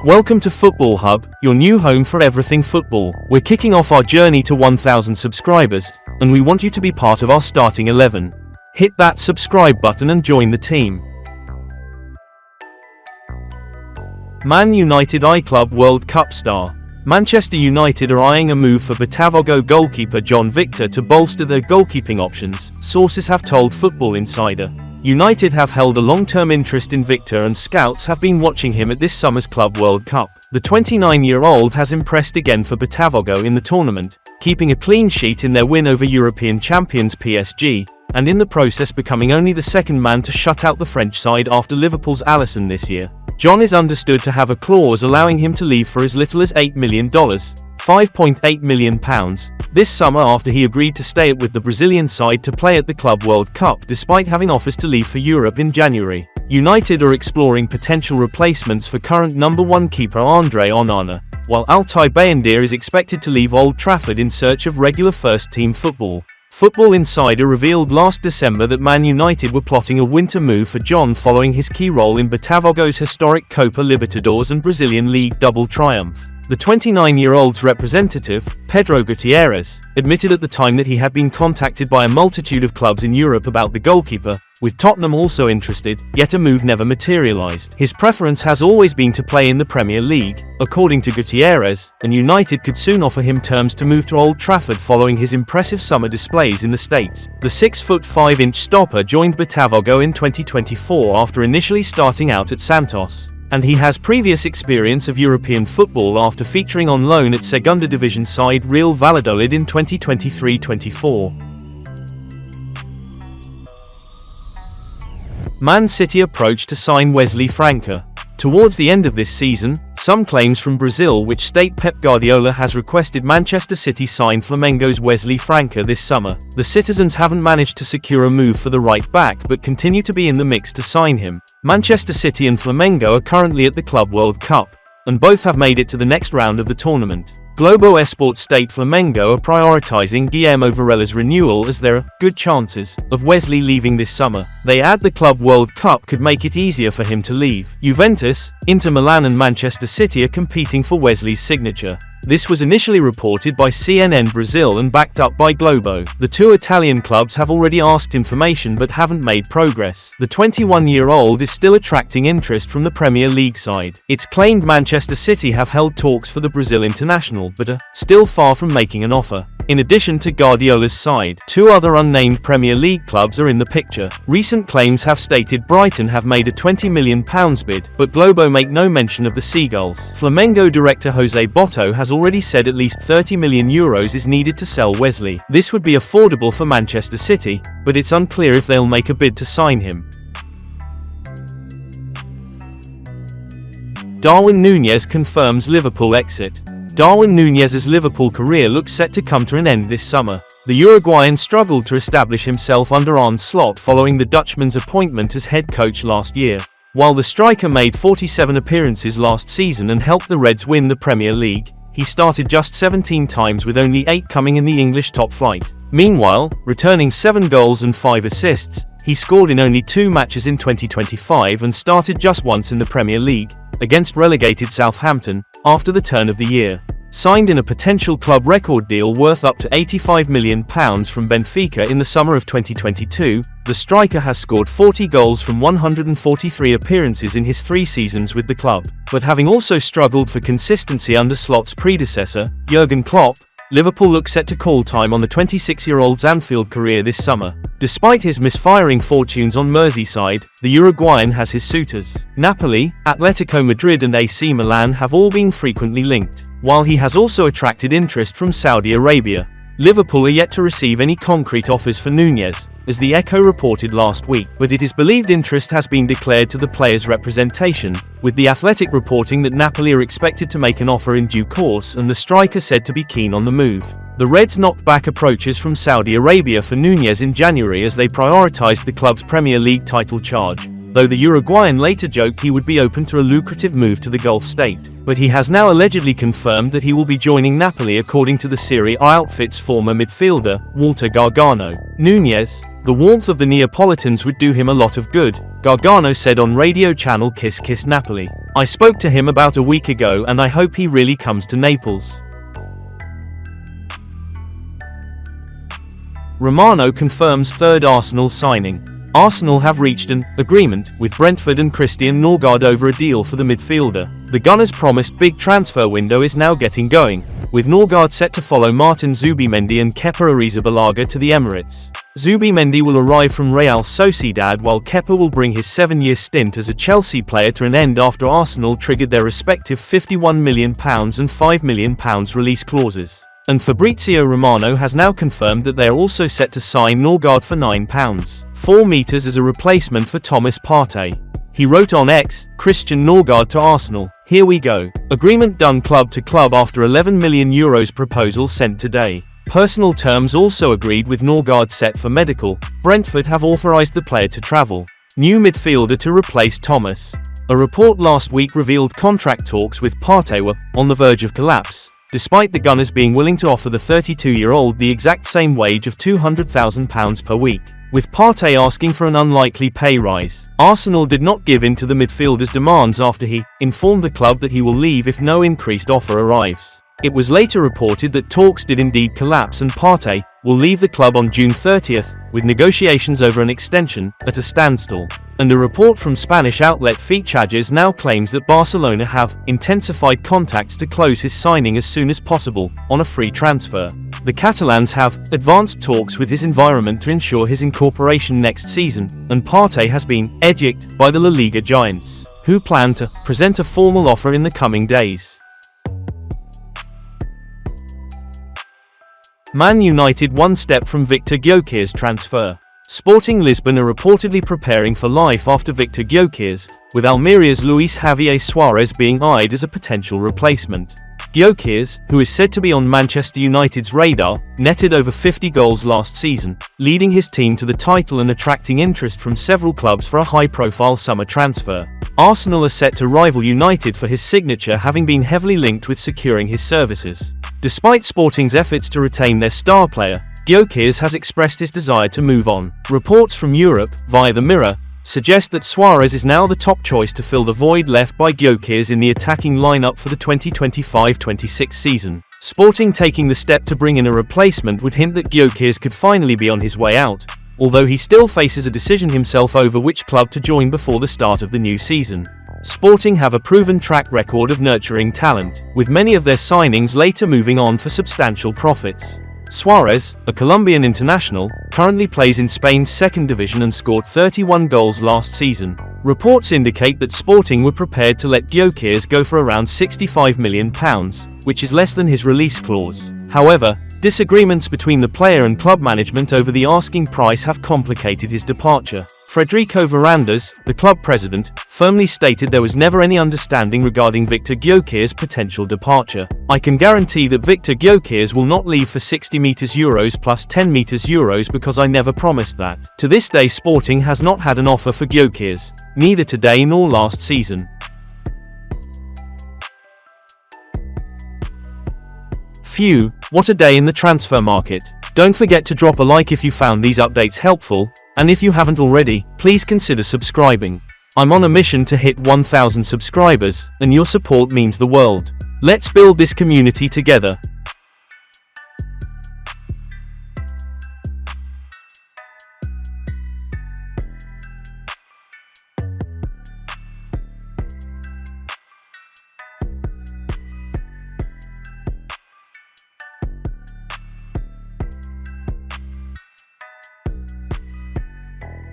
Welcome to Football Hub, your new home for everything football. We're kicking off our journey to 1,000 subscribers, and we want you to be part of our starting 11. Hit that subscribe button and join the team. Man United I-Club World Cup star. Manchester United are eyeing a move for Botafogo goalkeeper John Victor to bolster their goalkeeping options, sources have told Football Insider. United have held a long-term interest in Victor and scouts have been watching him at this summer's Club World Cup. The 29-year-old has impressed again for Botafogo in the tournament, keeping a clean sheet in their win over European champions PSG, and in the process becoming only the second man to shut out the French side after Liverpool's Alisson this year. John is understood to have a clause allowing him to leave for as little as $8 million, £5.8 million, this summer after he agreed to stay with the Brazilian side to play at the Club World Cup despite having offers to leave for Europe in January. United are exploring potential replacements for current number 1 keeper Andre Onana, while Altay Bayındır is expected to leave Old Trafford in search of regular first-team football. Football Insider revealed last December that Man United were plotting a winter move for John following his key role in Botafogo's historic Copa Libertadores and Brazilian League double triumph. The 29-year-old's representative, Pedro Gutierrez, admitted at the time that he had been contacted by a multitude of clubs in Europe about the goalkeeper, with Tottenham also interested, yet a move never materialized. His preference has always been to play in the Premier League, according to Gutierrez, and United could soon offer him terms to move to Old Trafford following his impressive summer displays in the States. The 6'5" stopper joined Botafogo in 2024 after initially starting out at Santos, and he has previous experience of European football after featuring on loan at Segunda Division side Real Valladolid in 2023-24. Man City approach to sign Wesley Franca. Towards the end of this season, some claims from Brazil which state Pep Guardiola has requested Manchester City sign Flamengo's Wesley Franca this summer. The citizens haven't managed to secure a move for the right back but continue to be in the mix to sign him. Manchester City and Flamengo are currently at the Club World Cup, and both have made it to the next round of the tournament. Globo Esporte state Flamengo are prioritizing Guillermo Varela's renewal as there are good chances of Wesley leaving this summer. They add the Club World Cup could make it easier for him to leave. Juventus, Inter Milan and Manchester City are competing for Wesley's signature. This was initially reported by CNN Brazil and backed up by Globo. The two Italian clubs have already asked information but haven't made progress. The 21-year-old is still attracting interest from the Premier League side. It's claimed Manchester City have held talks for the Brazil international but are still far from making an offer. In addition to Guardiola's side, two other unnamed Premier League clubs are in the picture. Recent claims have stated Brighton have made a £20 million bid, but Globo make no mention of the Seagulls. Flamengo director Jose Botto has already said at least €30 million is needed to sell Wesley. This would be affordable for Manchester City, but it's unclear if they'll make a bid to sign him. Darwin Núñez confirms Liverpool exit. Darwin Núñez's Liverpool career looks set to come to an end this summer. The Uruguayan struggled to establish himself under Arne Slot following the Dutchman's appointment as head coach last year. While the striker made 47 appearances last season and helped the Reds win the Premier League, he started just 17 times with only 8 coming in the English top flight. Meanwhile, returning 7 goals and 5 assists, he scored in only 2 matches in 2025 and started just once in the Premier League, against relegated Southampton, after the turn of the year. Signed in a potential club record deal worth up to £85 million from Benfica in the summer of 2022, the striker has scored 40 goals from 143 appearances in his 3 seasons with the club. But having also struggled for consistency under Slot's predecessor, Jurgen Klopp, Liverpool look set to call time on the 26-year-old's Anfield career this summer. Despite his misfiring fortunes on Merseyside, the Uruguayan has his suitors. Napoli, Atletico Madrid and AC Milan have all been frequently linked, while he has also attracted interest from Saudi Arabia. Liverpool are yet to receive any concrete offers for Núñez, as the Echo reported last week, but it is believed interest has been declared to the player's representation, with The Athletic reporting that Napoli are expected to make an offer in due course and the striker said to be keen on the move. The Reds knocked back approaches from Saudi Arabia for Núñez in January as they prioritized the club's Premier League title charge. though the Uruguayan later joked he would be open to a lucrative move to the Gulf state. But he has now allegedly confirmed that he will be joining Napoli, according to the Serie A outfit's former midfielder, Walter Gargano. Nunez: "The warmth of the Neapolitans would do him a lot of good," Gargano said on radio channel Kiss Kiss Napoli. "I spoke to him about a week ago and I hope he really comes to Naples." Romano confirms third Arsenal signing. Arsenal have reached an agreement with Brentford and Christian Norgaard over a deal for the midfielder. The Gunners' promised big transfer window is now getting going, with Norgaard set to follow Martin Zubimendi and Kepa Arrizabalaga to the Emirates. Zubimendi will arrive from Real Sociedad, while Kepa will bring his 7-year stint as a Chelsea player to an end after Arsenal triggered their respective £51 million and £5 million release clauses. And Fabrizio Romano has now confirmed that they are also set to sign Norgaard for £9.4 million as a replacement for Thomas Partey. He wrote on X, "Christian Norgaard to Arsenal, here we go. Agreement done club to club after €11 million proposal sent today. Personal terms also agreed with Norgaard set for medical. Brentford have authorised the player to travel. New midfielder to replace Thomas." A report last week revealed contract talks with Partey were on the verge of collapse, despite the Gunners being willing to offer the 32-year-old the exact same wage of £200,000 per week, with Partey asking for an unlikely pay rise. Arsenal did not give in to the midfielder's demands after he informed the club that he will leave if no increased offer arrives. It was later reported that talks did indeed collapse and Partey will leave the club on June 30th, with negotiations over an extension at a standstill. And a report from Spanish outlet Fichajes now claims that Barcelona have intensified contacts to close his signing as soon as possible, on a free transfer. The Catalans have advanced talks with his environment to ensure his incorporation next season, and Partey has been edged by the La Liga giants, who plan to present a formal offer in the coming days. Man United one step from Victor Gyökeres transfer. Sporting Lisbon are reportedly preparing for life after Victor Gyökeres, with Almeria's Luis Javier Suarez being eyed as a potential replacement. Gyökeres, who is said to be on Manchester United's radar, netted over 50 goals last season, leading his team to the title and attracting interest from several clubs for a high-profile summer transfer. Arsenal are set to rival United for his signature, having been heavily linked with securing his services. Despite Sporting's efforts to retain their star player, Gyökeres has expressed his desire to move on. Reports from Europe, via the Mirror, suggest that Suarez is now the top choice to fill the void left by Gyökeres in the attacking lineup for the 2025-26 season. Sporting taking the step to bring in a replacement would hint that Gyökeres could finally be on his way out, although he still faces a decision himself over which club to join before the start of the new season. Sporting have a proven track record of nurturing talent, with many of their signings later moving on for substantial profits. Suarez, a Colombian international, currently plays in Spain's second division and scored 31 goals last season. Reports indicate that Sporting were prepared to let Gyökeres go for around £65 million, which is less than his release clause. However, disagreements between the player and club management over the asking price have complicated his departure. Frederico Varandas, the club president, firmly stated there was never any understanding regarding Victor Gyökeres' potential departure. "I can guarantee that Victor Gyökeres will not leave for €60 plus €10 because I never promised that." To this day, Sporting has not had an offer for Gyökeres, neither today nor last season. Phew, what a day in the transfer market. Don't forget to drop a like if you found these updates helpful, and if you haven't already, please consider subscribing. I'm on a mission to hit 1,000 subscribers, and your support means the world. Let's build this community together.